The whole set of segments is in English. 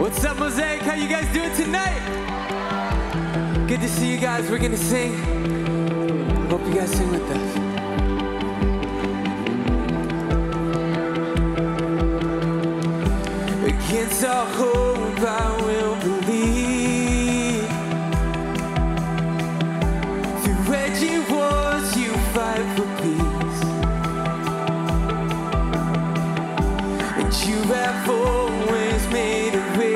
What's up, Mosaic? How you guys doing tonight? Good to see you guys. We're gonna sing. Hope you guys sing with us. Against all hope, I will believe. Through edgy wars, you fight for peace. And you have always made a way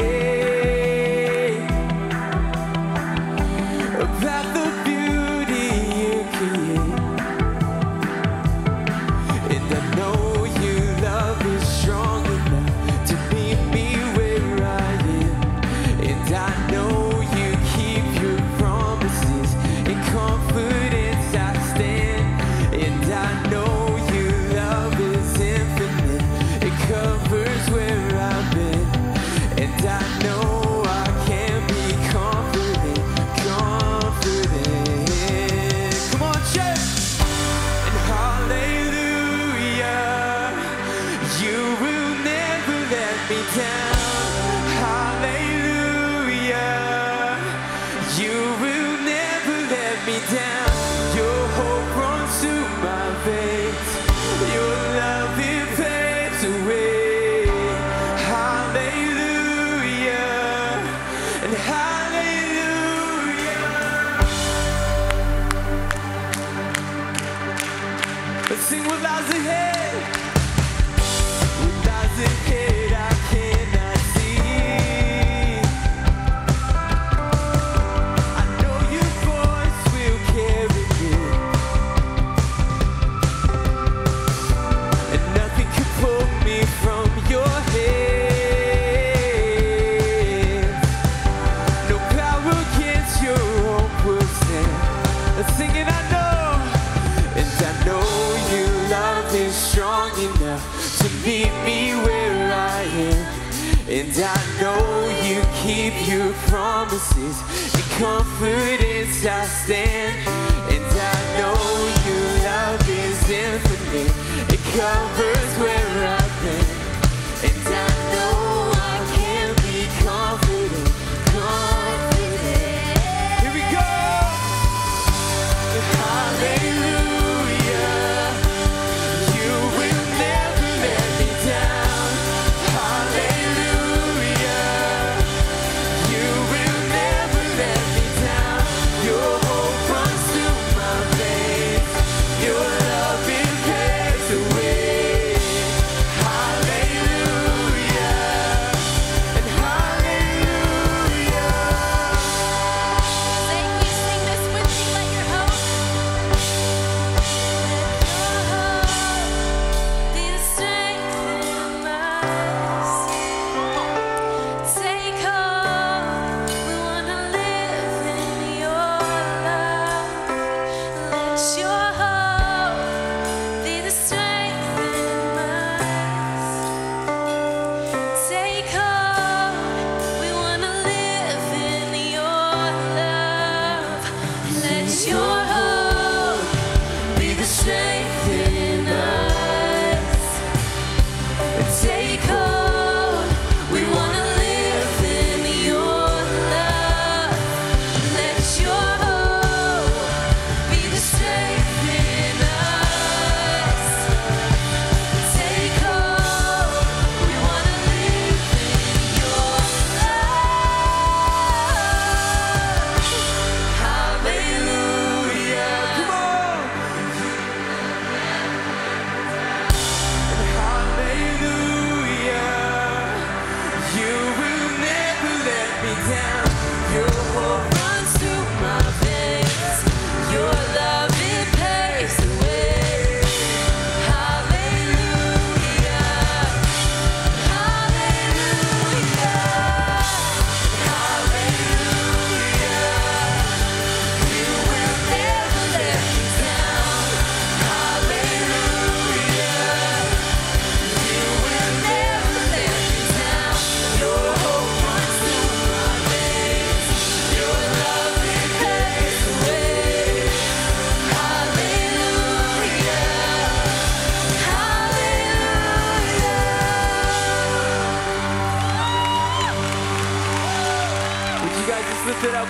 about the beauty you create. And I know your love is strong enough to meet me where I am. And I know you keep your promises. In confidence I stand. And I know your love is infinite. It covers where I've been. And I know I can be confident, confident. Come on, church! And hallelujah, you will never let me down. Hallelujah, you will never let me down. Your hope runs through my veins. Your love, it fades away. Hallelujah, and hallelujah. Let's sing what lies ahead. What lies ahead, I cannot see. I know your voice will carry me, and nothing can pull me from your hand. No power against your own will stand. Let's sing it, I know. And I know your love is strong enough to meet me where I am. And I know you keep your promises. In confidence I stand. And I know your love is infinite. It covers where I've been. And I know I can be confident, confident. Here we go. Hallelujah, you will never let me down. Hallelujah, you will never let me down. Your hope runs through my veins. Your love, it fades away. Hallelujah, and hallelujah. Say, can you sing this with me? Let your hope be the strength in us. Take hold. We wanna live in your love. Let your hope be the strength in us. Take hold. We wanna live in your love. Let your hope be the strength in us. Take hold. We wanna live in your love. Let your hope be the strength in us. Take hold. We wanna live in your love. Hallelujah. Come on!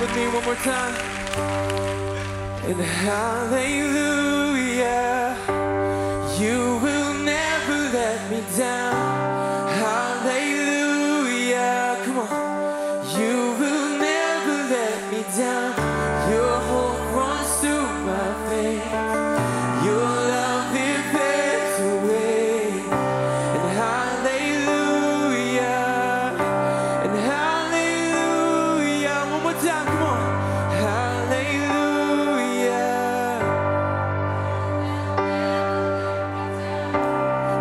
with me one more time. And hallelujah, you will never let me down. Hallelujah, come on. You will never let me down. Your hope runs through my veins. Your love, it bears away. And hallelujah, and hallelujah. One more time, come on. Hallelujah,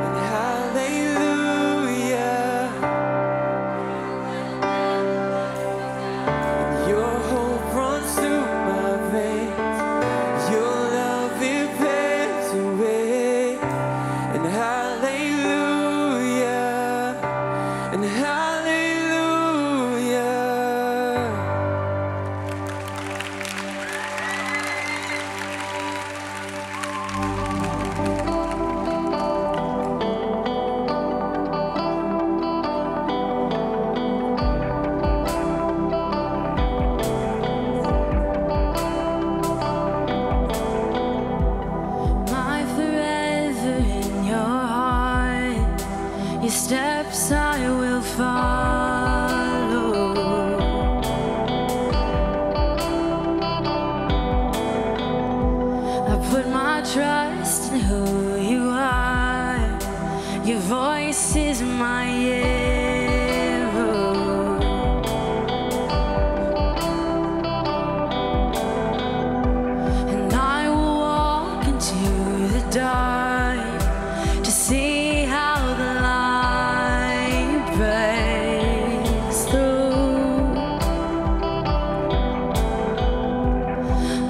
and hallelujah. And your hope runs through my veins. Your love, it bears away. And hallelujah, and hallelujah. My forever in your heart, your steps I will follow. I put my trust in who you are. Your voice is my arrow. And I will walk into the dark to see how the light breaks through.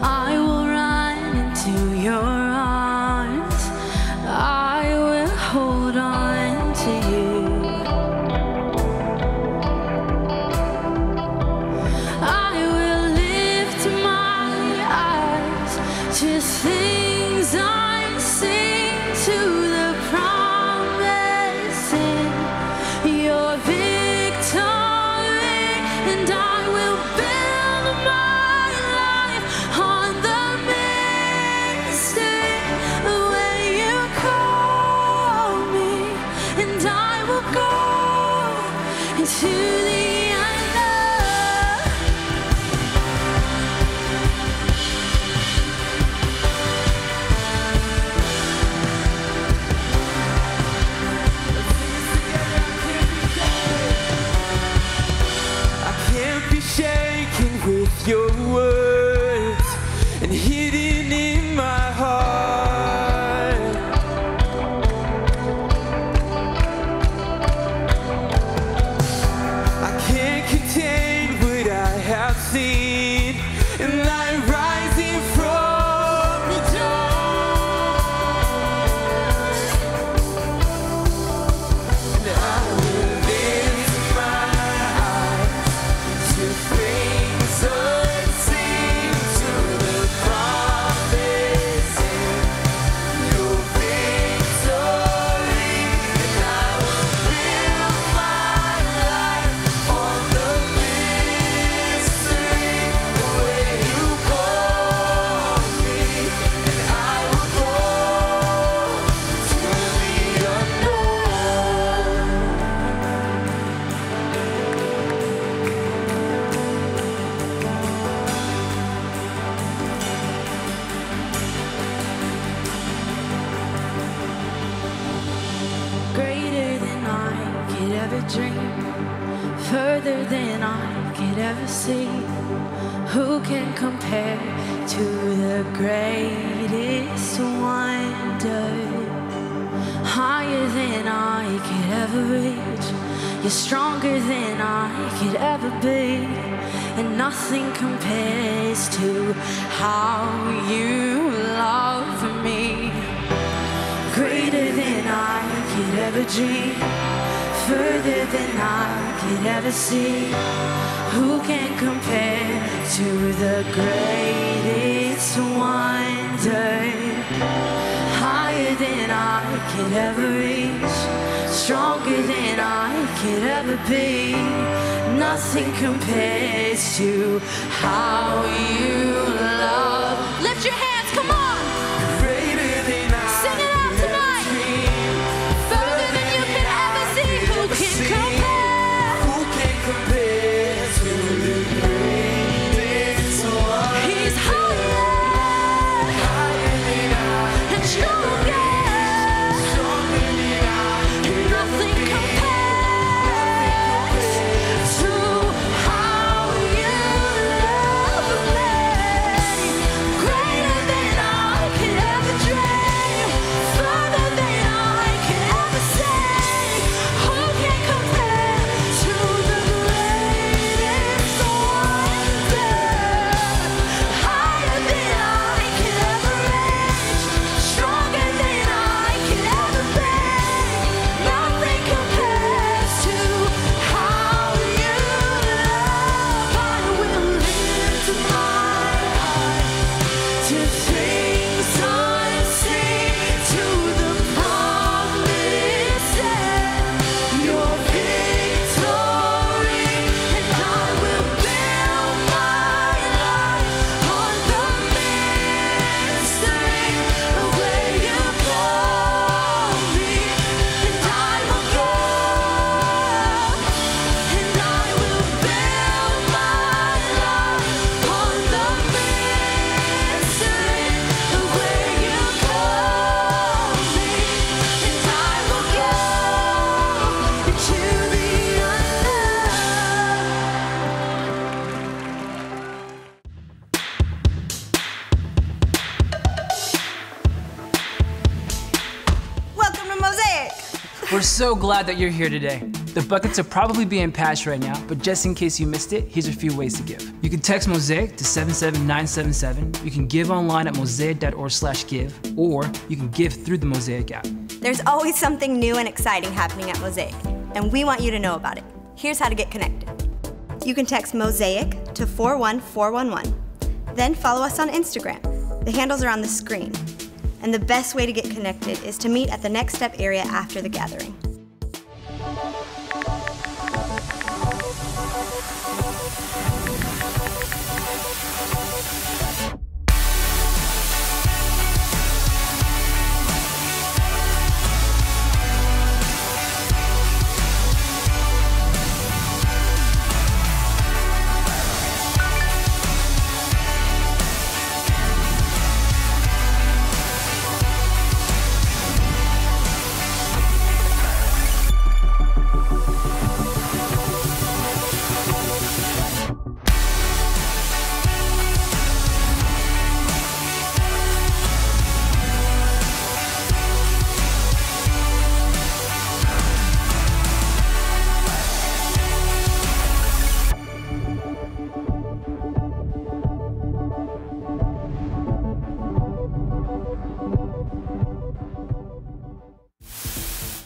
I will run into your arms. I will hold on to you. I will lift my eyes to things unseen, to the promise in your victory, and I will build my life on the mystery where you call me, and I will go into the unknown. I can't be shaken with your words and hidden in my heart. I can't contain what I have seen, and light rising from the dark. And I will lift my eyes to things unseen, to the promise in your victory, and I will build my life on the mystery where you call me, and I will go to the unknown. Greater than I could ever dream, further than I could ever see. Who can compare to the greatest wonder? Higher than I could ever reach, you're stronger than I could ever be, and nothing compares to how you love me. Greater than I could ever dream, further than I could ever see. Who can compare to the greatest wonder? Higher than I could ever reach, stronger than I could ever be. Nothing compares to how you love. Lift your hands, come on. Greater than I Sing it out could ever tonight. dream. Further than you can ever see. Who can compare? Who can compare to the greatest one? He's higher Higher than I, and stronger. stronger than I, And nothing compares to how you love me. Greater than I could ever dream. Further than I could ever say. Who can compare to the greatest wonder? Higher than I could ever reach. Stronger than I could ever be. Nothing compares to how you love. I will lift my eyes to things unseen, to the promised land, your victory, and I will build my life on the mystery of where you call me, and I will go, and I will build my life on the mystery of where you call me, and I will go into the Welcome to Mosaic. We're so glad that you're here today. The buckets are probably being passed right now, but just in case you missed it, here's a few ways to give. You can text Mosaic to 77977. You can give online at mosaic.org/give, or you can give through the Mosaic app. There's always something new and exciting happening at Mosaic, and we want you to know about it. Here's how to get connected. You can text Mosaic to 41411. Then follow us on Instagram. The handles are on the screen. And the best way to get connected is to meet at the Next Step area after the gathering.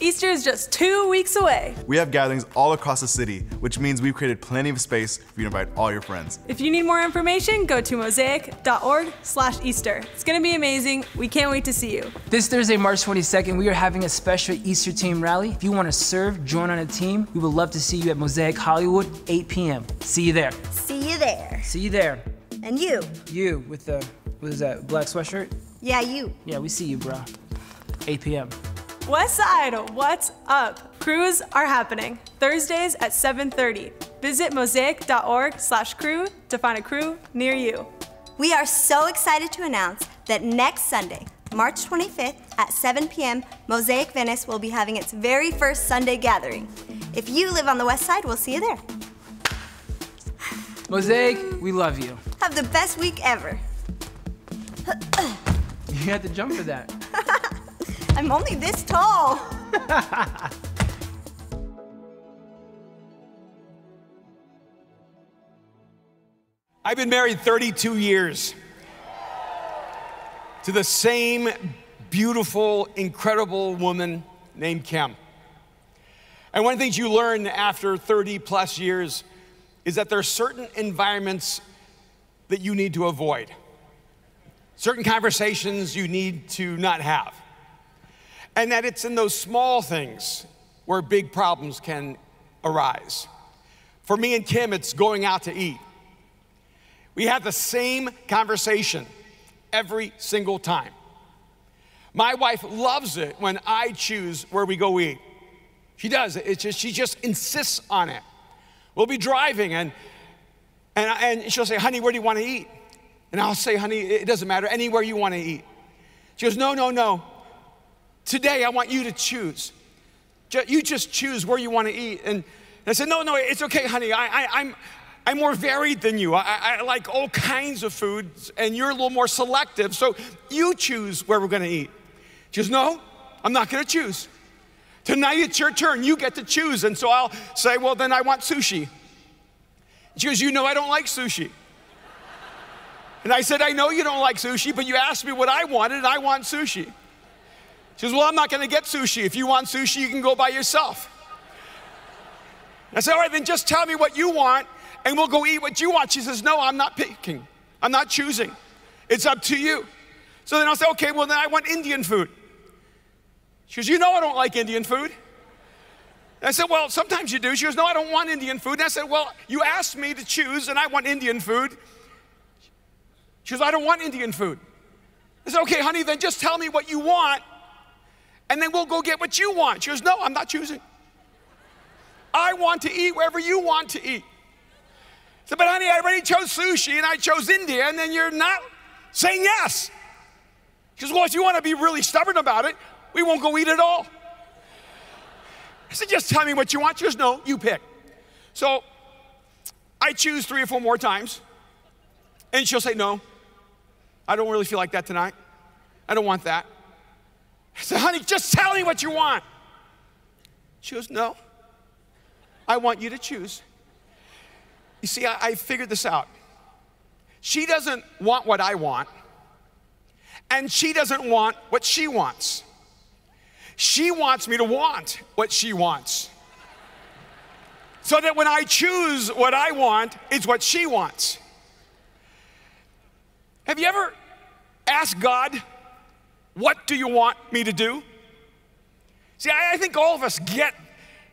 Easter is just 2 weeks away. We have gatherings all across the city, which means we've created plenty of space for you to invite all your friends. If you need more information, go to mosaic.org/Easter. It's gonna be amazing. We can't wait to see you. This Thursday, March 22nd, we are having a special Easter team rally. If you want to serve, join on a team, we would love to see you at Mosaic Hollywood, 8 p.m. See you there. See you there. See you there. And you. You with the, what is that, black sweatshirt? Yeah, you. Yeah, we see you, bro. 8 p.m. West Side, what's up? Crews are happening Thursdays at 7:30. Visit mosaic.org/crew to find a crew near you. We are so excited to announce that next Sunday, March 25th at 7 p.m., Mosaic Venice will be having its very first Sunday gathering. If you live on the West Side, we'll see you there. Mosaic, we love you. Have the best week ever. You had to jump for that. I'm only this tall. I've been married 32 years to the same beautiful, incredible woman named Kim. And one of the things you learn after 30 plus years is that there are certain environments that you need to avoid. Certain conversations you need to not have. And that it's in those small things where big problems can arise. For me and Kim, it's going out to eat. We have the same conversation every single time. My wife loves it when I choose where we go eat. She does. She just insists on it. We'll be driving and she'll say, honey, where do you want to eat? And I'll say, honey, it doesn't matter, anywhere you want to eat. She goes, no. Today I want you to choose. You just choose where you want to eat. And I said, no, it's okay, honey. I'm more varied than you. I like all kinds of foods, and you're a little more selective, so you choose where we're going to eat. She goes, no, I'm not going to choose. Tonight it's your turn. You get to choose. And so I'll say, well, then I want sushi. She goes, you know I don't like sushi. And I said, I know you don't like sushi, but you asked me what I wanted, and I want sushi. She goes, well, I'm not going to get sushi. If you want sushi, you can go by yourself. I said, all right, then just tell me what you want, and we'll go eat what you want. She says, no, I'm not picking. I'm not choosing. It's up to you. So then I'll say, okay, well, then I want Indian food. She goes, you know I don't like Indian food. And I said, well, sometimes you do. She goes, no, I don't want Indian food. And I said, well, you asked me to choose, and I want Indian food. She goes, I don't want Indian food. I said, okay, honey, then just tell me what you want, and then we'll go get what you want. She goes, no, I'm not choosing. I want to eat wherever you want to eat. I said, but honey, I already chose sushi, and I chose India, and then you're not saying yes. She goes, well, if you want to be really stubborn about it, we won't go eat at all. I said, just tell me what you want. She goes, no, you pick. So I choose 3 or 4 more times, and she'll say, no, I don't really feel like that tonight. I don't want that. I said, honey, just tell me what you want. She goes, no, I want you to choose. You see, I figured this out. She doesn't want what I want, and she doesn't want what she wants. She wants me to want what she wants, so that when I choose what I want, it's what she wants. Have you ever asked God, what do you want me to do? See, I think all of us get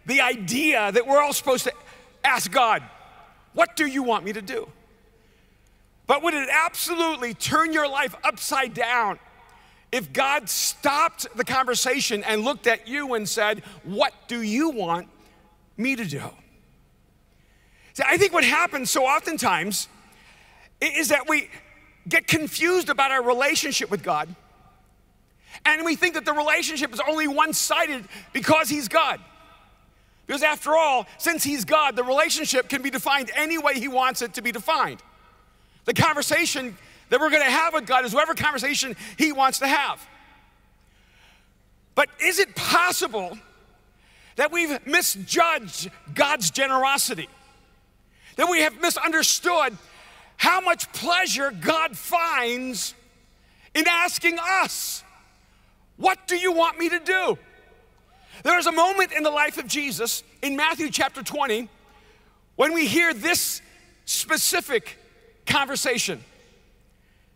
the idea that we're all supposed to ask God, what do you want me to do? But would it absolutely turn your life upside down if God stopped the conversation and looked at you and said, what do you want me to do? See, I think what happens so oftentimes is that we get confused about our relationship with God, and we think that the relationship is only one-sided because He's God. Because after all, since He's God, the relationship can be defined any way He wants it to be defined. The conversation that we're going to have with God is whatever conversation He wants to have. But is it possible that we've misjudged God's generosity? That we have misunderstood how much pleasure God finds in asking us, what do you want me to do? There is a moment in the life of Jesus in Matthew chapter 20 when we hear this specific conversation.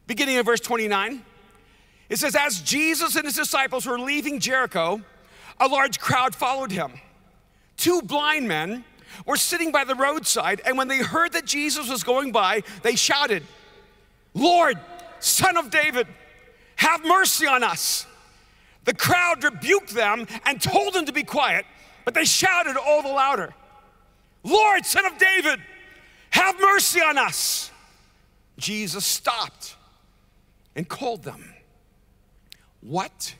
Beginning of verse 29, it says, as Jesus and His disciples were leaving Jericho, a large crowd followed Him. 2 blind men were sitting by the roadside, and when they heard that Jesus was going by, they shouted, Lord, Son of David, have mercy on us. The crowd rebuked them and told them to be quiet, but they shouted all the louder, Lord, Son of David, have mercy on us. Jesus stopped and called them. What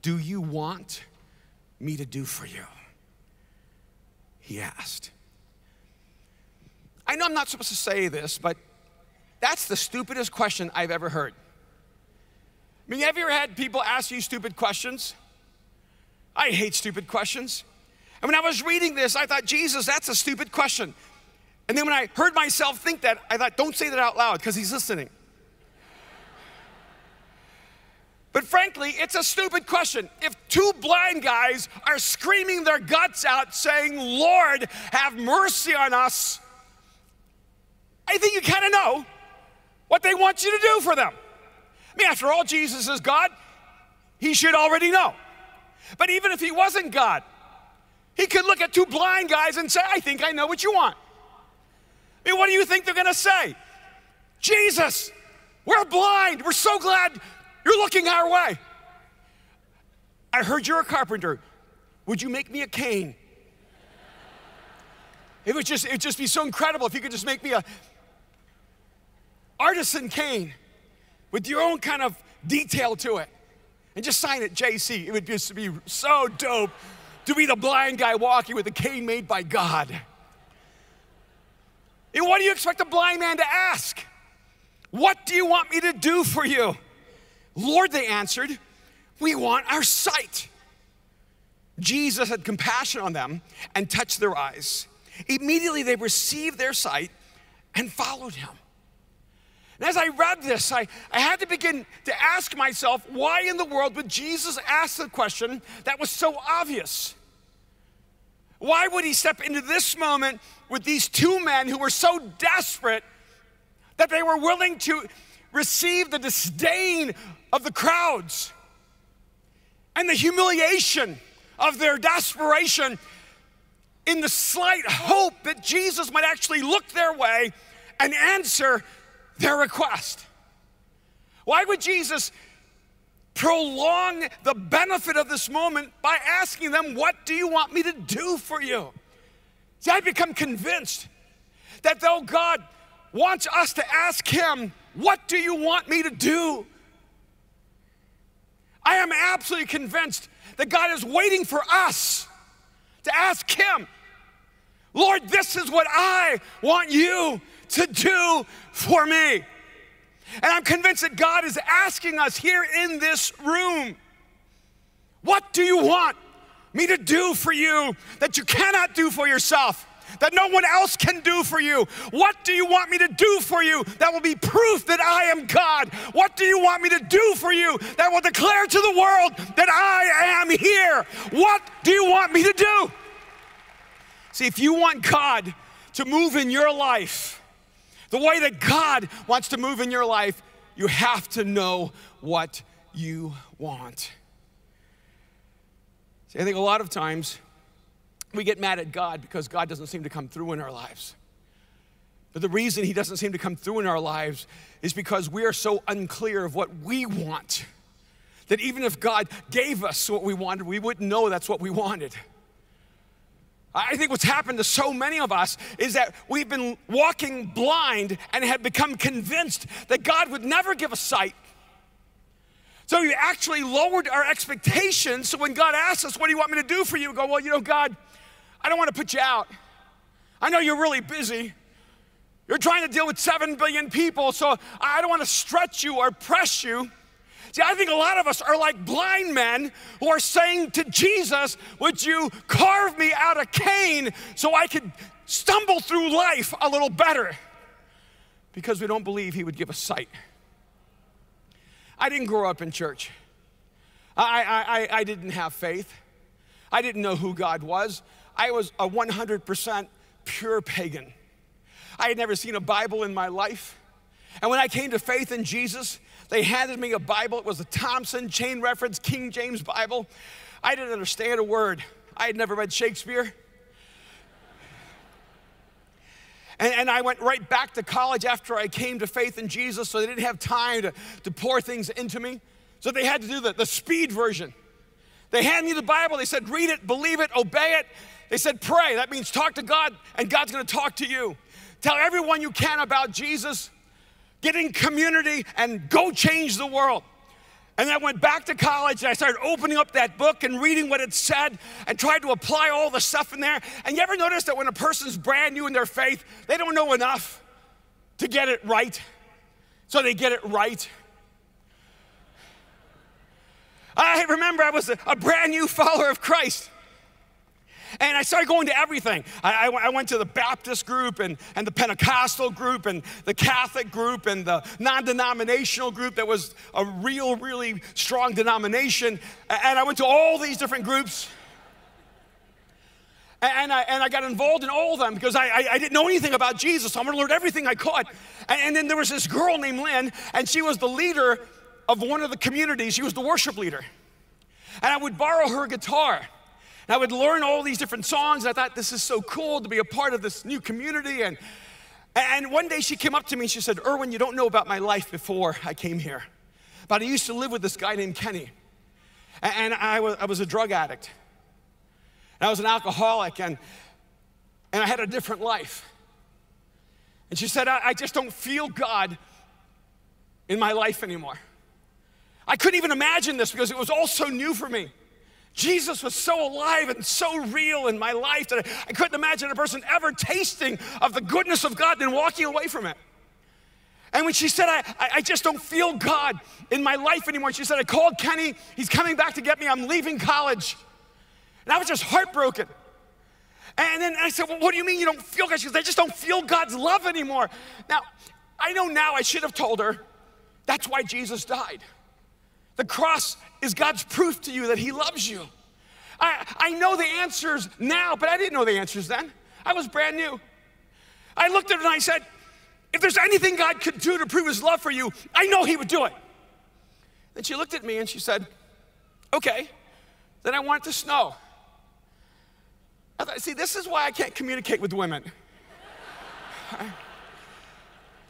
do you want me to do for you? He asked. I know I'm not supposed to say this, but that's the stupidest question I've ever heard. I mean, have you ever had people ask you stupid questions? I hate stupid questions. And when I was reading this, I thought, Jesus, that's a stupid question. And then when I heard myself think that, I thought, don't say that out loud, because He's listening. But frankly, it's a stupid question. If 2 blind guys are screaming their guts out saying, Lord, have mercy on us, I think you kind of know what they want you to do for them. I mean, after all, Jesus is God. He should already know. But even if He wasn't God, He could look at two blind guys and say, I think I know what you want. I mean, what do you think they're gonna say? Jesus, we're blind. We're so glad you're looking our way. I heard you're a carpenter. Would you make me a cane? It'd just be so incredible if you could just make me a artisan cane with your own kind of detail to it. And just sign it JC. It would just be so dope to be the blind guy walking with a cane made by God. And what do you expect a blind man to ask? What do you want me to do for you? Lord, they answered, we want our sight. Jesus had compassion on them and touched their eyes. Immediately they received their sight and followed him. And as I read this, I had to begin to ask myself, why in the world would Jesus ask the question that was so obvious? Why would he step into this moment with these two men who were so desperate that they were willing to receive the disdain of the crowds and the humiliation of their desperation in the slight hope that Jesus might actually look their way and answer their request? Why would Jesus prolong the benefit of this moment by asking them, what do you want me to do for you? See, I've become convinced that though God wants us to ask him, what do you want me to do? I am absolutely convinced that God is waiting for us to ask him, Lord, this is what I want you to do for me. And I'm convinced that God is asking us here in this room, what do you want me to do for you that you cannot do for yourself, that no one else can do for you? What do you want me to do for you that will be proof that I am God? What do you want me to do for you that will declare to the world that I am here? What do you want me to do? See, if you want God to move in your life the way that God wants to move in your life, you have to know what you want. See, I think a lot of times we get mad at God because God doesn't seem to come through in our lives. But the reason he doesn't seem to come through in our lives is because we are so unclear of what we want that even if God gave us what we wanted, we wouldn't know that's what we wanted. I think what's happened to so many of us is that we've been walking blind and have become convinced that God would never give us sight. So we actually lowered our expectations. So when God asks us, what do you want me to do for you? We go, well, you know, God, I don't want to put you out. I know you're really busy. You're trying to deal with 7 billion people, so I don't want to stretch you or press you. See, I think a lot of us are like blind men who are saying to Jesus, would you carve me out a cane so I could stumble through life a little better? Because we don't believe he would give us sight. I didn't grow up in church. I didn't have faith. I didn't know who God was. I was a 100% pure pagan. I had never seen a Bible in my life. And when I came to faith in Jesus, they handed me a Bible. It was a Thompson Chain Reference King James Bible. I didn't understand a word. I had never read Shakespeare. And I went right back to college after I came to faith in Jesus, so they didn't have time to pour things into me. So they had to do the speed version. They handed me the Bible. They said, read it, believe it, obey it. They said, pray. That means talk to God, and God's going to talk to you. Tell everyone you can about Jesus. Get in community and go change the world. And then I went back to college and I started opening up that book and reading what it said and tried to apply all the stuff in there. And you ever notice that when a person's brand new in their faith, they don't know enough to get it right? So they get it right. I remember I was a brand new follower of Christ. And I started going to everything. I went to the Baptist group and the Pentecostal group and the Catholic group and the non-denominational group that was a really strong denomination. And I went to all these different groups. And I got involved in all of them because I didn't know anything about Jesus. So I'm going to learn everything I could. And then there was this girl named Lynn, and she was the leader of one of the communities. She was the worship leader. And I would borrow her guitar. And I would learn all these different songs. I thought, this is so cool to be a part of this new community. And one day she came up to me and she said, Erwin, you don't know about my life before I came here. But I used to live with this guy named Kenny. And I was a drug addict. And I was an alcoholic, and I had a different life. And she said, I just don't feel God in my life anymore. I couldn't even imagine this because it was all so new for me. Jesus was so alive and so real in my life that I couldn't imagine a person ever tasting of the goodness of God and walking away from it. And when she said, I just don't feel God in my life anymore, she said, I called Kenny, he's coming back to get me, I'm leaving college. And I was just heartbroken. And then I said, well, what do you mean you don't feel God? She goes, I just don't feel God's love anymore. Now, I know now I should have told her, that's why Jesus died. The cross is God's proof to you that he loves you. I know the answers now, but I didn't know the answers then. I was brand new. I looked at her and I said, if there's anything God could do to prove his love for you, I know he would do it. Then she looked at me and she said, okay, then I want it to snow. I thought, see, this is why I can't communicate with women.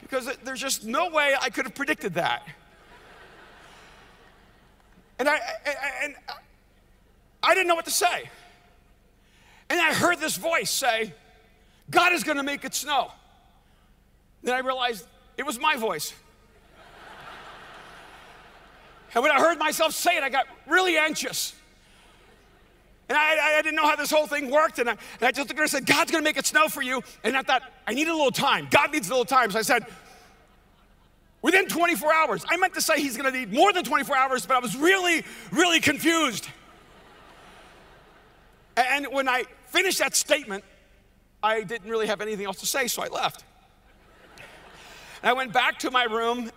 Because there's just no way I could have predicted that. And I didn't know what to say. And I heard this voice say, God is gonna make it snow. Then I realized it was my voice. And when I heard myself say it, I got really anxious. And I didn't know how this whole thing worked. And I just looked at her and said, God's gonna make it snow for you. And I thought, I need a little time. God needs a little time. So I said, within 24 hours. I meant to say he's gonna need more than 24 hours, but I was really, really confused. And when I finished that statement, I didn't really have anything else to say, so I left. And I went back to my room,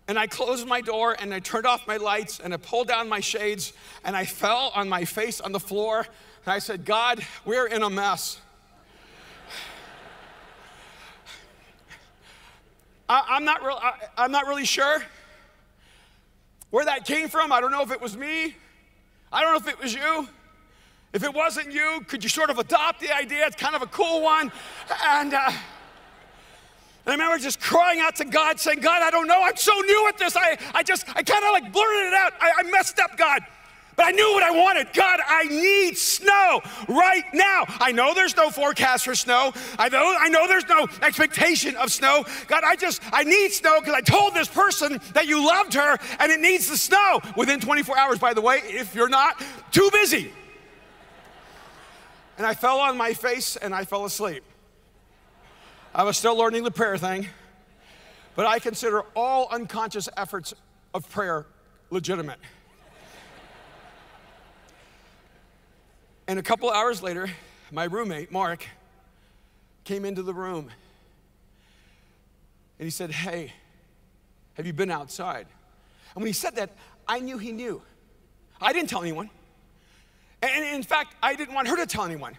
and I closed my door, and I turned off my lights, and I pulled down my shades, and I fell on my face on the floor, and I said, God, we're in a mess. I'm not really sure where that came from. I don't know if it was me. I don't know if it was you. If it wasn't you, could you sort of adopt the idea? It's kind of a cool one. And I remember just crying out to God, saying, God, I don't know. I'm so new at this. I kind of like blurted it out. I messed up, God. But I knew what I wanted. God, I need snow right now. I know there's no forecast for snow. I know there's no expectation of snow. God, I need snow because I told this person that you loved her and it needs the snow within 24 hours, by the way, if you're not too busy. And I fell on my face and I fell asleep. I was still learning the prayer thing, but I consider all unconscious efforts of prayer legitimate. And a couple hours later, my roommate, Mark, came into the room. And he said, hey, have you been outside? And when he said that, I knew he knew. I didn't tell anyone. And in fact, I didn't want her to tell anyone.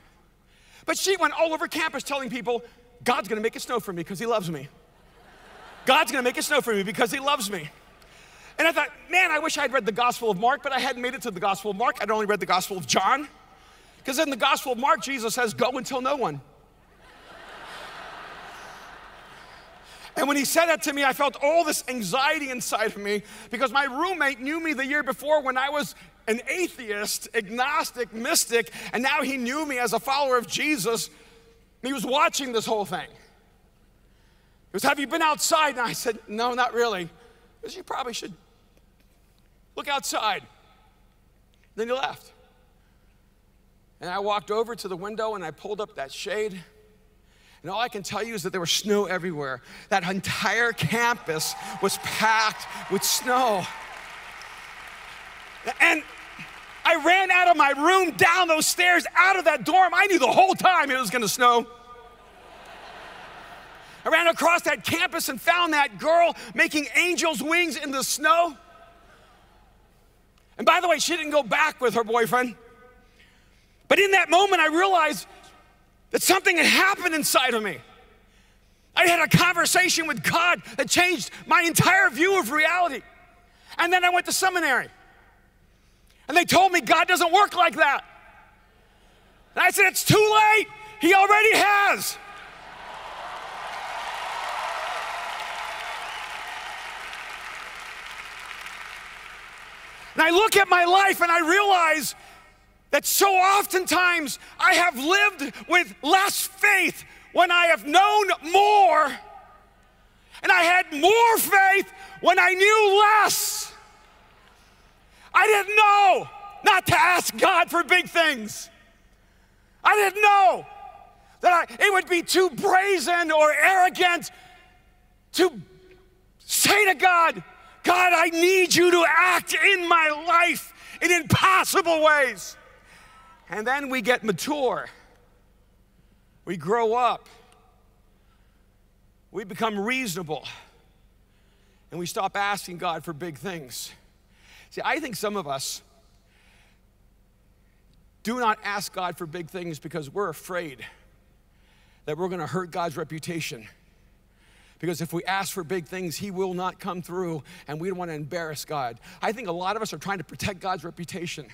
But she went all over campus telling people, God's gonna make it snow for me because he loves me. God's gonna make it snow for me because he loves me. And I thought, man, I wish I'd read the Gospel of Mark, but I hadn't made it to the Gospel of Mark. I'd only read the Gospel of John. Because in the Gospel of Mark, Jesus says, go and tell no one. And when he said that to me, I felt all this anxiety inside of me because my roommate knew me the year before when I was an atheist, agnostic, mystic, and now he knew me as a follower of Jesus. He was watching this whole thing. He goes, have you been outside? And I said, no, not really. He goes, you probably should look outside. Then he left. And I walked over to the window and I pulled up that shade. And all I can tell you is that there was snow everywhere. That entire campus was packed with snow. And I ran out of my room, down those stairs, out of that dorm. I knew the whole time it was gonna snow. I ran across that campus and found that girl making angel's wings in the snow. And by the way, she didn't go back with her boyfriend. But in that moment, I realized that something had happened inside of me. I had a conversation with God that changed my entire view of reality. And then I went to seminary. And they told me God doesn't work like that. And I said, it's too late. He already has. And I look at my life and I realize that so oftentimes I have lived with less faith when I have known more, and I had more faith when I knew less. I didn't know not to ask God for big things. I didn't know that it would be too brazen or arrogant to say to God, God, I need you to act in my life in impossible ways. And then we get mature. We grow up. We become reasonable. And we stop asking God for big things. See, I think some of us do not ask God for big things because we're afraid that we're going to hurt God's reputation. Because if we ask for big things, he will not come through, and we don't want to embarrass God. I think a lot of us are trying to protect God's reputation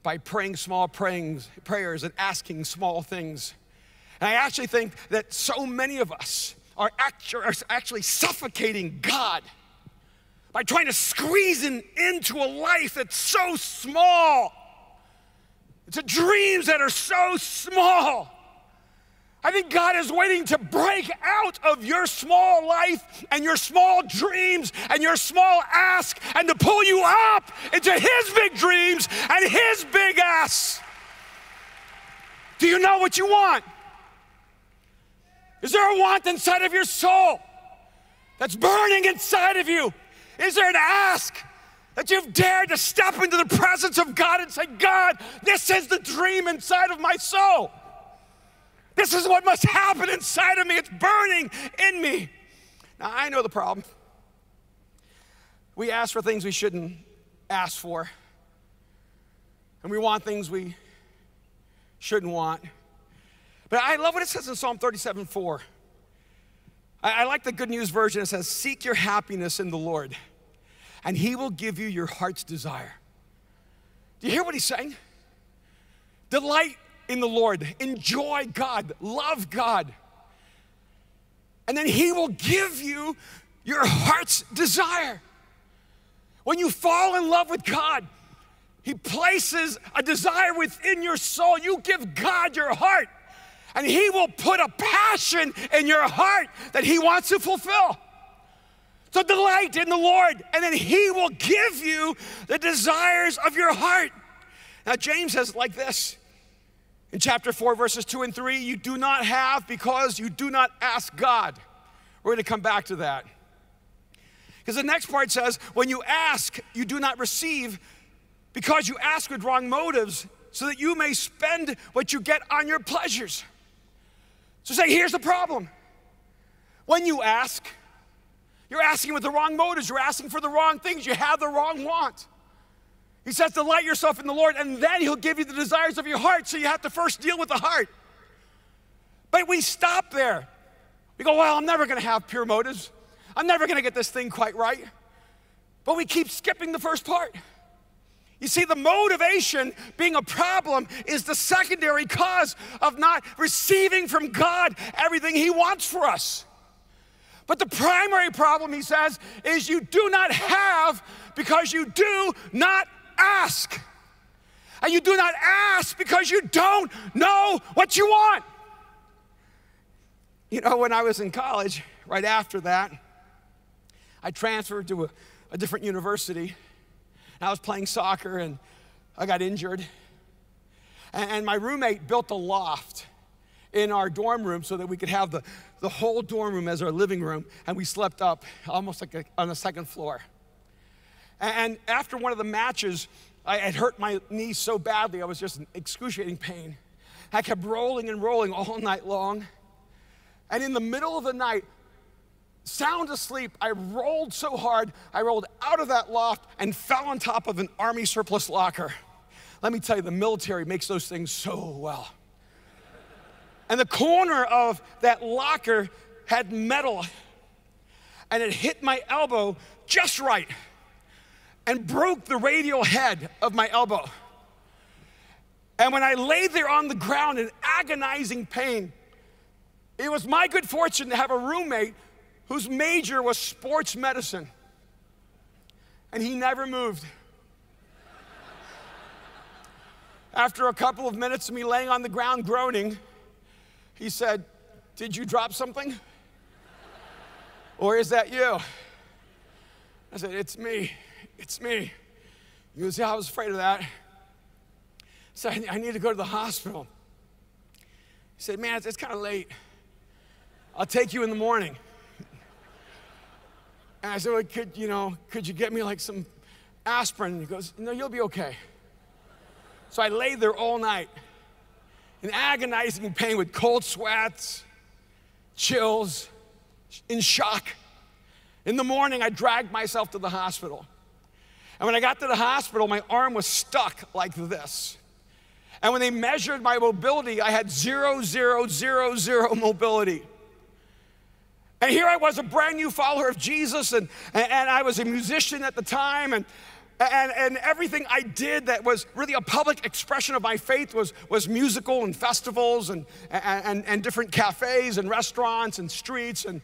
by praying small prayers and asking small things. And I actually think that so many of us are actually suffocating God by trying to squeeze into a life that's so small. It's a dreams that are so small. I think God is waiting to break out of your small life and your small dreams and your small ask and to pull you up into his big dreams and his big ask. Do you know what you want? Is there a want inside of your soul that's burning inside of you? Is there an ask that you've dared to step into the presence of God and say, God, this is the dream inside of my soul. This is what must happen inside of me. It's burning in me. Now, I know the problem. We ask for things we shouldn't ask for. And we want things we shouldn't want. But I love what it says in Psalm 37:4. I like the Good News version. It says, seek your happiness in the Lord, and he will give you your heart's desire. Do you hear what he's saying? Delight in the Lord, enjoy God, love God. And then he will give you your heart's desire. When you fall in love with God, he places a desire within your soul. You give God your heart, and he will put a passion in your heart that he wants to fulfill. So delight in the Lord, and then he will give you the desires of your heart. Now, James says it like this. In chapter 4, verses 2 and 3, you do not have because you do not ask God. We're going to come back to that. Because the next part says, when you ask, you do not receive because you ask with wrong motives so that you may spend what you get on your pleasures. So say, here's the problem. When you ask, you're asking with the wrong motives. You're asking for the wrong things. You have the wrong want. He says, delight yourself in the Lord, and then he'll give you the desires of your heart. So you have to first deal with the heart. But we stop there. We go, well, I'm never going to have pure motives. I'm never going to get this thing quite right. But we keep skipping the first part. You see, the motivation being a problem is the secondary cause of not receiving from God everything he wants for us. But the primary problem, he says, is you do not have because you do not ask. And you do not ask because you don't know what you want. You know, when I was in college, right after that, I transferred to a different university. And I was playing soccer and I got injured. And my roommate built a loft in our dorm room so that we could have the whole dorm room as our living room. And we slept up almost like on the second floor. And after one of the matches, I had hurt my knee so badly, I was just in excruciating pain. I kept rolling and rolling all night long. And in the middle of the night, sound asleep, I rolled so hard, I rolled out of that loft and fell on top of an Army surplus locker. Let me tell you, the military makes those things so well. And the corner of that locker had metal, and it hit my elbow just right and broke the radial head of my elbow. And when I lay there on the ground in agonizing pain, it was my good fortune to have a roommate whose major was sports medicine. And he never moved. After a couple of minutes of me laying on the ground groaning, he said, "Did you drop something? Or is that you?" I said, "It's me, it's me." He goes, "Yeah, I was afraid of that." So I need to go to the hospital. He said, "Man, it's kind of late. I'll take you in the morning." And I said, "Well, could you get me like some aspirin?" And he goes, "No, you'll be okay." So I laid there all night in agonizing pain with cold sweats, chills, in shock. In the morning, I dragged myself to the hospital. And when I got to the hospital, my arm was stuck like this. And when they measured my mobility, I had 0, 0, 0, 0 mobility. And here I was, a brand new follower of Jesus, and I was a musician at the time, and everything I did that was really a public expression of my faith was musical and festivals and different cafes and restaurants and streets. And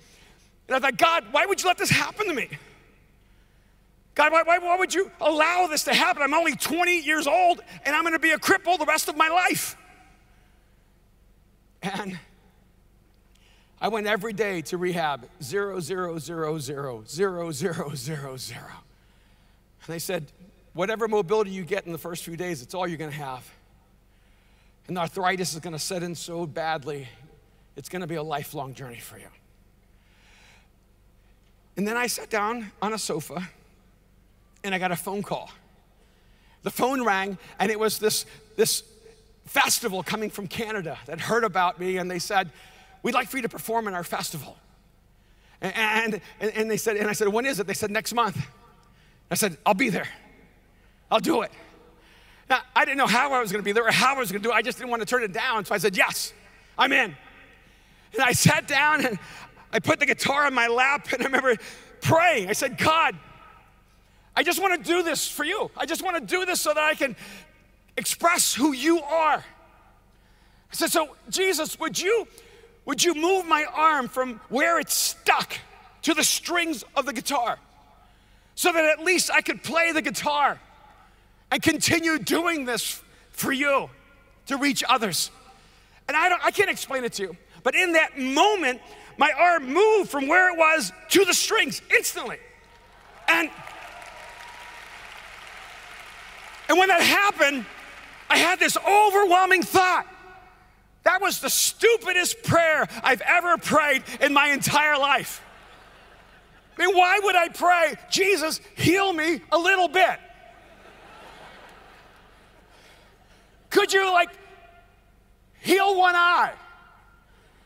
I thought, God, why would you let this happen to me? God, why would you allow this to happen? I'm only 20 years old, and I'm going to be a cripple the rest of my life. And I went every day to rehab, 0, 0, 0, 0, 0, 0, 0, 0. And they said, whatever mobility you get in the first few days, it's all you're going to have. And the arthritis is going to set in so badly, it's going to be a lifelong journey for you. And then I sat down on a sofa, and I got a phone call. The phone rang, and it was this festival coming from Canada that heard about me, and they said, "We'd like for you to perform in our festival." And they said, and I said, "When is it?" They said, "Next month." I said, "I'll be there. I'll do it." Now, I didn't know how I was going to be there or how I was going to do it. I just didn't want to turn it down. So I said, "Yes, I'm in." And I sat down and I put the guitar on my lap, and I remember praying. I said, "God, I just want to do this for you. I just want to do this so that I can express who you are." I said, "So Jesus, would you move my arm from where it's stuck to the strings of the guitar so that at least I could play the guitar and continue doing this for you to reach others?" And I can't explain it to you, but in that moment, my arm moved from where it was to the strings instantly. And when that happened, I had this overwhelming thought. That was the stupidest prayer I've ever prayed in my entire life. I mean, why would I pray, "Jesus, heal me a little bit"? Could you, heal one eye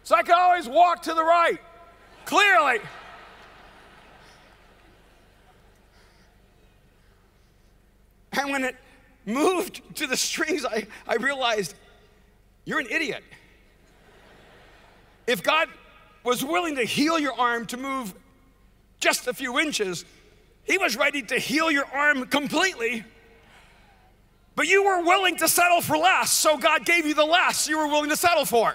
so I could always walk to the right, clearly? And when it moved to the strings, I realized, you're an idiot. If God was willing to heal your arm to move just a few inches, he was ready to heal your arm completely, but you were willing to settle for less, so God gave you the less you were willing to settle for.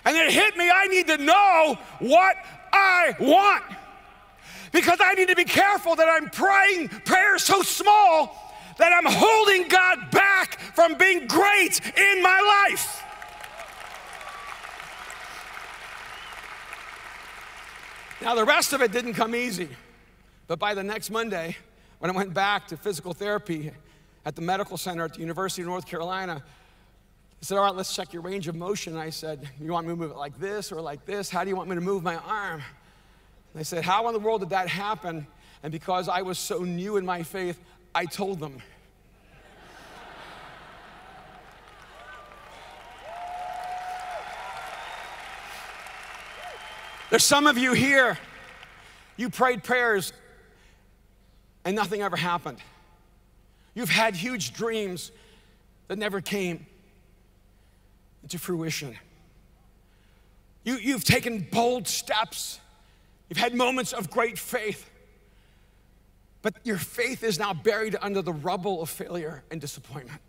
And it hit me, I need to know what I want, because I need to be careful that I'm praying prayers so small that I'm holding God back from being great in my life. Now, the rest of it didn't come easy, but by the next Monday, when I went back to physical therapy at the medical center at the University of North Carolina, they said, "All right, let's check your range of motion." And I said, "You want me to move it like this or like this? How do you want me to move my arm?" And they said, "How in the world did that happen?" And because I was so new in my faith, I told them. There's some of you here, you prayed prayers and nothing ever happened. You've had huge dreams that never came into fruition. You've taken bold steps. You've had moments of great faith. But your faith is now buried under the rubble of failure and disappointment.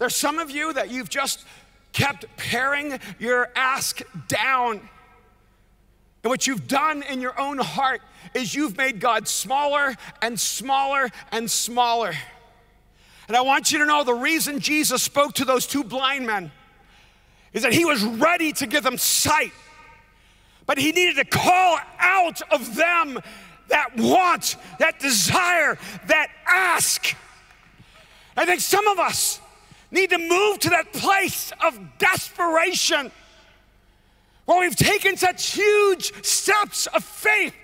There's some of you that you've just kept paring your ask down. And what you've done in your own heart is you've made God smaller and smaller and smaller. And I want you to know the reason Jesus spoke to those two blind men is that he was ready to give them sight. But he needed to call out of them that want, that desire, that ask. I think some of us need to move to that place of desperation where we've taken such huge steps of faith,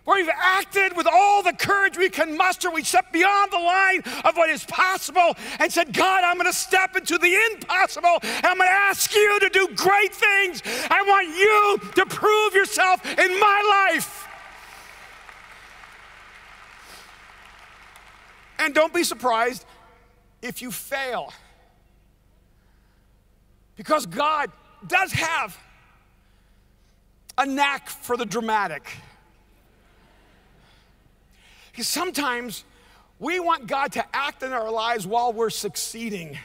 where we've acted with all the courage we can muster. We stepped beyond the line of what is possible and said, God, I'm gonna step into the impossible, and I'm gonna ask you to do great things. I want you to prove yourself in my life. And don't be surprised if you fail, because God does have a knack for the dramatic. Because sometimes we want God to act in our lives while we're succeeding.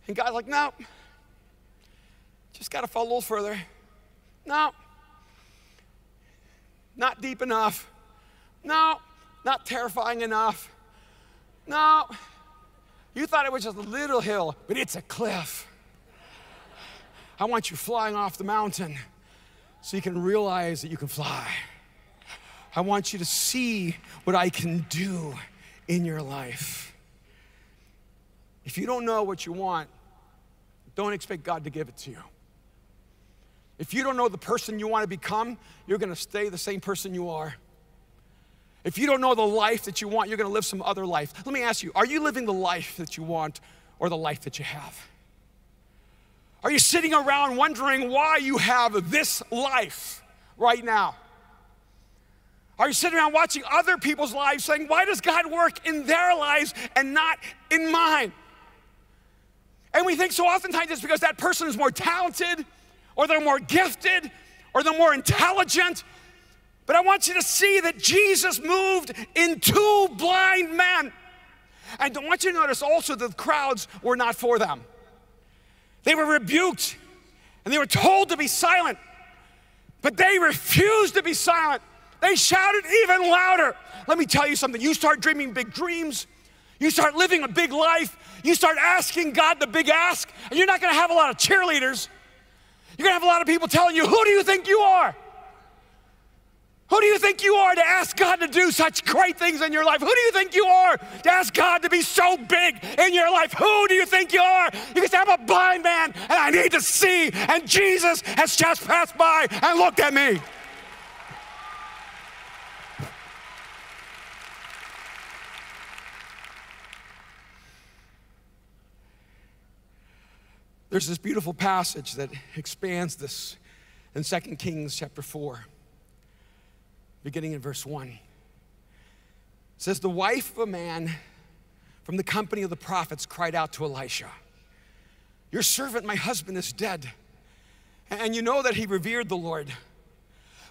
And God's like, no, just got to fall a little further. No, not deep enough. No, not terrifying enough. No, you thought it was just a little hill, but it's a cliff. I want you flying off the mountain so you can realize that you can fly. I want you to see what I can do in your life. If you don't know what you want, don't expect God to give it to you. If you don't know the person you want to become, you're going to stay the same person you are. If you don't know the life that you want, you're going to live some other life. Let me ask you, are you living the life that you want or the life that you have? Are you sitting around wondering why you have this life right now? Are you sitting around watching other people's lives saying, why does God work in their lives and not in mine? And we think so oftentimes it's because that person is more talented, or they're more gifted, or they're more intelligent. But I want you to see that Jesus moved in two blind men. And I want you to notice also that the crowds were not for them. They were rebuked and they were told to be silent, but they refused to be silent. They shouted even louder. Let me tell you something. You start dreaming big dreams, you start living a big life, you start asking God the big ask, and you're not gonna have a lot of cheerleaders. You're gonna have a lot of people telling you, who do you think you are? Who do you think you are to ask God to do such great things in your life? Who do you think you are to ask God to be so big in your life? Who do you think you are? You can say, I'm a blind man and I need to see, and Jesus has just passed by and looked at me. There's this beautiful passage that expands this in 2 Kings chapter 4. Beginning in verse 1. It says, the wife of a man from the company of the prophets cried out to Elisha, your servant, my husband, is dead. And you know that he revered the Lord.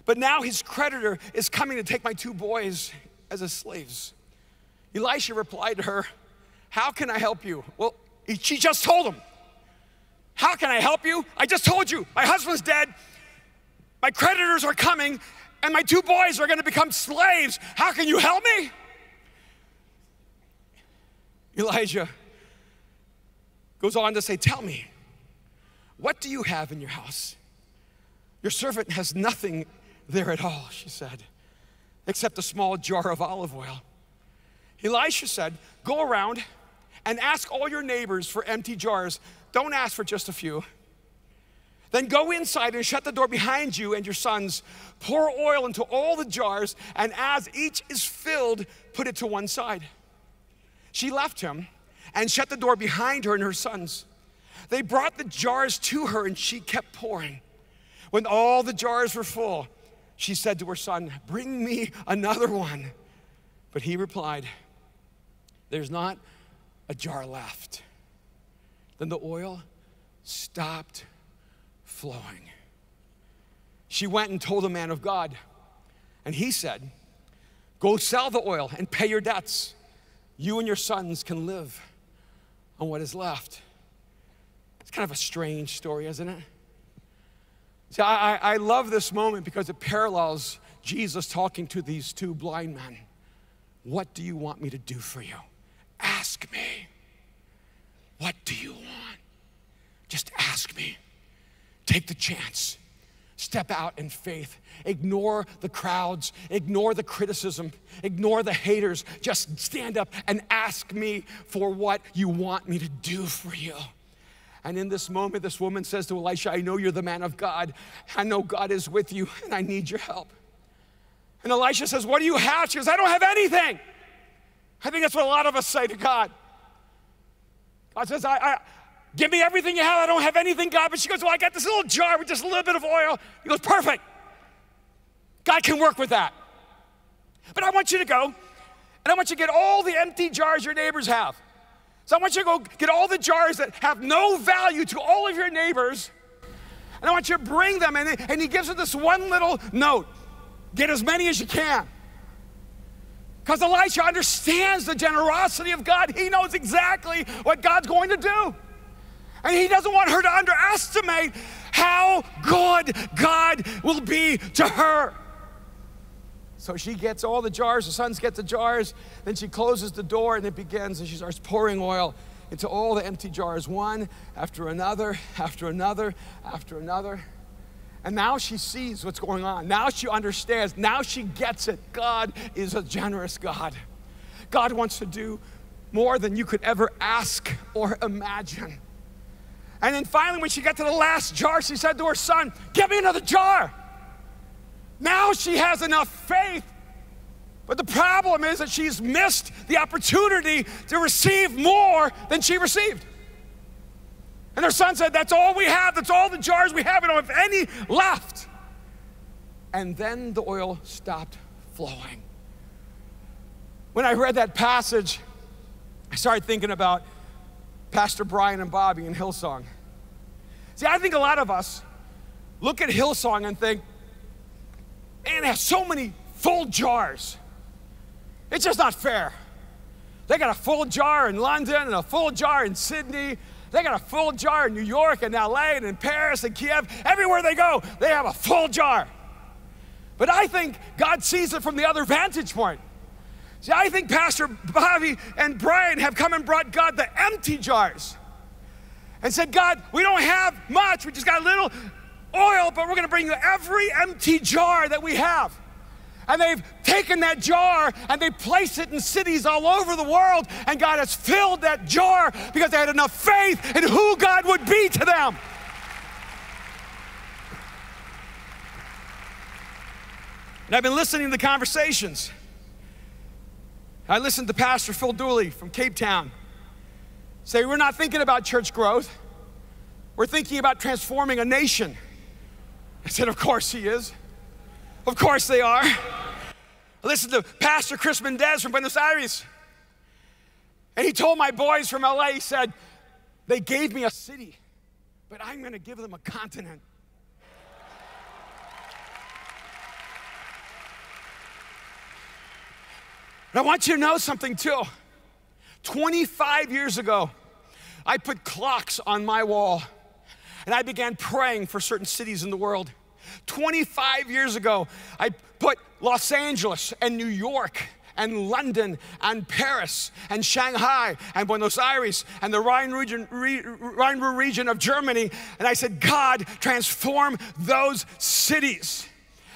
But now his creditor is coming to take my two boys as his slaves. Elisha replied to her, how can I help you? Well, she just told him. How can I help you? I just told you, my husband's dead. My creditors are coming. And my two boys are going to become slaves. How can you help me? Elijah goes on to say, tell me, what do you have in your house? Your servant has nothing there at all, she said, except a small jar of olive oil. Elisha said, go around and ask all your neighbors for empty jars. Don't ask for just a few. Then go inside and shut the door behind you and your sons. Pour oil into all the jars, and as each is filled, put it to one side. She left him and shut the door behind her and her sons. They brought the jars to her, and she kept pouring. When all the jars were full, she said to her son, bring me another one. But he replied, there's not a jar left. Then the oil stopped flowing. She went and told the man of God, and he said, go sell the oil and pay your debts. You and your sons can live on what is left. It's kind of a strange story, isn't it? See, I love this moment because it parallels Jesus talking to these two blind men. What do you want me to do for you? Ask me. What do you want? Just ask me. Take the chance. Step out in faith. Ignore the crowds. Ignore the criticism. Ignore the haters. Just stand up and ask me for what you want me to do for you. And in this moment, this woman says to Elisha, I know you're the man of God. I know God is with you, and I need your help. And Elisha says, what do you have? She goes, I don't have anything. I think that's what a lot of us say to God. God says, give me everything you have. I don't have anything, God. But she goes, well, I got this little jar with just a little bit of oil. He goes, perfect. God can work with that. But I want you to go, and I want you to get all the empty jars your neighbors have. So I want you to go get all the jars that have no value to all of your neighbors, and I want you to bring them, and he gives her this one little note. Get as many as you can. Because Elisha understands the generosity of God. He knows exactly what God's going to do. And he doesn't want her to underestimate how good God will be to her. So she gets all the jars, the sons get the jars, then she closes the door and it begins, and she starts pouring oil into all the empty jars, one after another, after another, after another. And now she sees what's going on. Now she understands. Now she gets it. God is a generous God. God wants to do more than you could ever ask or imagine. And then finally, when she got to the last jar, she said to her son, give me another jar. Now she has enough faith, but the problem is that she's missed the opportunity to receive more than she received. And her son said, that's all we have, that's all the jars we have, we don't have any left. And then the oil stopped flowing. When I read that passage, I started thinking about Pastor Brian and Bobby in Hillsong. See, I think a lot of us look at Hillsong and think, man, they have so many full jars. It's just not fair. They got a full jar in London and a full jar in Sydney. They got a full jar in New York and LA and in Paris and Kiev. Everywhere they go, they have a full jar. But I think God sees it from the other vantage point. See, I think Pastor Bobby and Brian have come and brought God the empty jars and said, God, we don't have much. We just got a little oil, but we're going to bring you every empty jar that we have. And they've taken that jar and they placed it in cities all over the world, and God has filled that jar because they had enough faith in who God would be to them. And I've been listening to the conversations. I listened to Pastor Phil Dooley from Cape Town say, we're not thinking about church growth. We're thinking about transforming a nation. I said, of course he is. Of course they are. I listened to Pastor Chris Mendez from Buenos Aires. And he told my boys from LA, he said, they gave me a city, but I'm going to give them a continent. And I want you to know something too. 25 years ago, I put clocks on my wall and I began praying for certain cities in the world. 25 years ago, I put Los Angeles and New York and London and Paris and Shanghai and Buenos Aires and the Rhine-Ruhr region of Germany, and I said, God, transform those cities.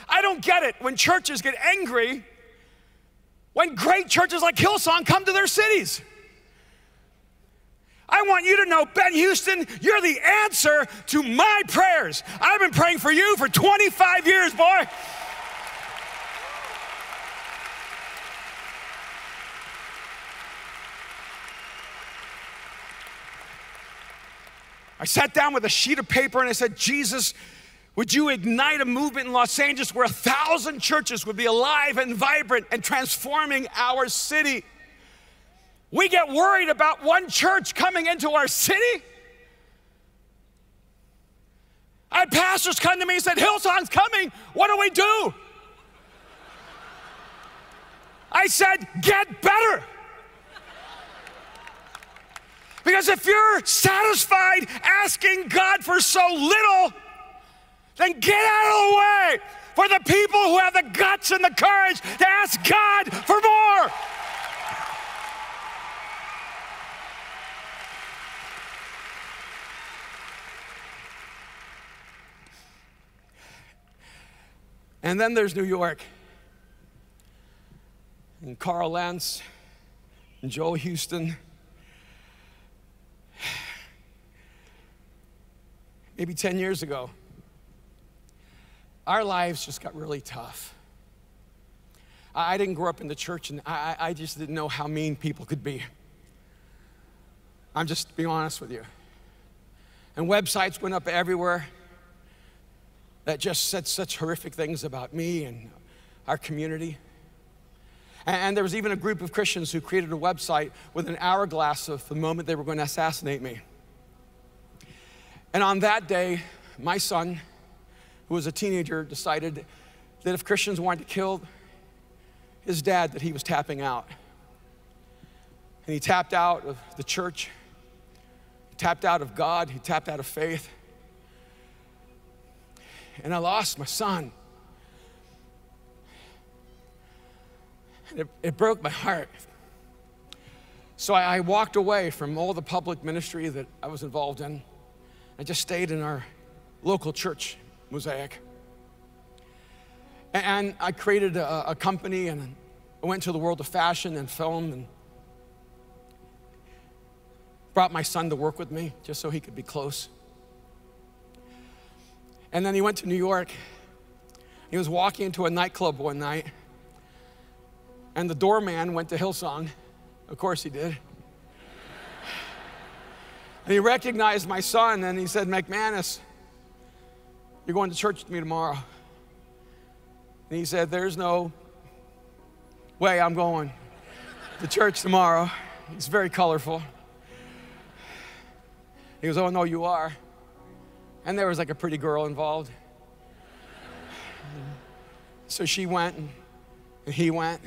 I don't get it when churches get angry when great churches like Hillsong come to their cities. I want you to know, Ben Houston, you're the answer to my prayers. I've been praying for you for 25 years, boy. I sat down with a sheet of paper and I said, Jesus, would you ignite a movement in Los Angeles where 1,000 churches would be alive and vibrant and transforming our city? We get worried about one church coming into our city. I had pastors come to me and said, Hillsong's coming, what do we do? I said, get better. Because Because if you're satisfied asking God for so little, then get out of the way for the people who have the guts and the courage to ask God for more. And then there's New York. And Carl Lentz and Joel Houston. Maybe 10 years ago, our lives just got really tough. I didn't grow up in the church, and I just didn't know how mean people could be. I'm just being honest with you. And websites went up everywhere that just said such horrific things about me and our community. And there was even a group of Christians who created a website with an hourglass of the moment they were going to assassinate me. And on that day, my son, who was a teenager, decided that if Christians wanted to kill his dad, that he was tapping out. And he tapped out of the church, he tapped out of God, he tapped out of faith. And I lost my son. And it broke my heart. So I walked away from all the public ministry that I was involved in. I just stayed in our local church, Mosaic. And I created a company, and I went to the world of fashion and film and brought my son to work with me just so he could be close. And then he went to New York. He was walking into a nightclub one night, and the doorman went to Hillsong. Of course he did. And he recognized my son, and he said, "McManus, you're going to church with me tomorrow." And he said, "There's no way I'm going to church tomorrow." He's very colorful. He goes, "Oh, no, you are." And there was like a pretty girl involved. So she went, and he went.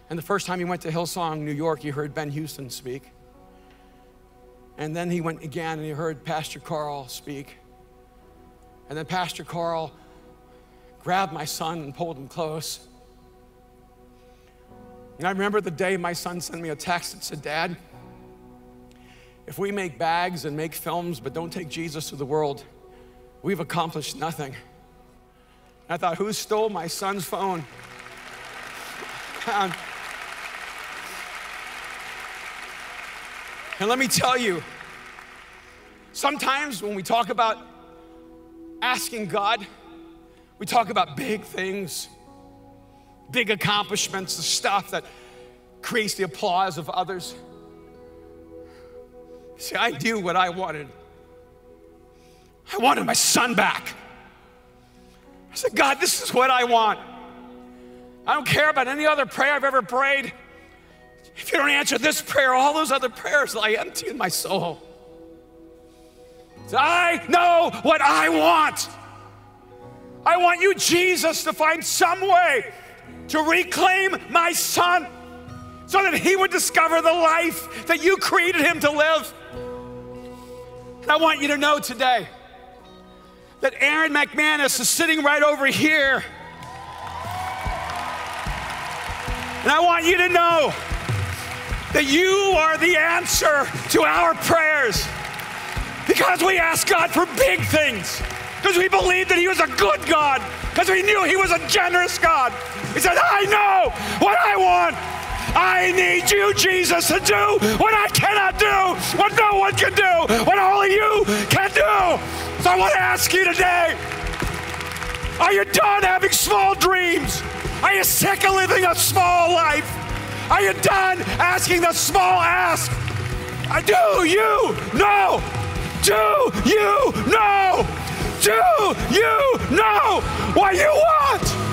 And the first time he went to Hillsong, New York, he heard Ben Houston speak. And then he went again, and he heard Pastor Carl speak. And then Pastor Carl grabbed my son and pulled him close. And I remember the day my son sent me a text that said, "Dad, if we make bags and make films but don't take Jesus to the world, we've accomplished nothing." And I thought, who stole my son's phone? And let me tell you, sometimes when we talk about asking God, we talk about big things, big accomplishments, the stuff that creates the applause of others. See, I knew what I wanted. I wanted my son back. I said, "God, this is what I want. I don't care about any other prayer I've ever prayed. If you don't answer this prayer, all those other prayers lie empty in my soul." So I know what I want. I want you, Jesus, to find some way to reclaim my son so that he would discover the life that you created him to live. And I want you to know today that Erwin McManus is sitting right over here. And I want you to know that you are the answer to our prayers, because we ask God for big things, because we believe that he was a good God, because we knew he was a generous God. He said, "I know what I want. I need you, Jesus, to do what I cannot do, what no one can do, what only you can do." So I want to ask you today, are you done having small dreams? Are you sick of living a small life? Are you done asking the small ask? Do you know? Do you know? Do you know what you want?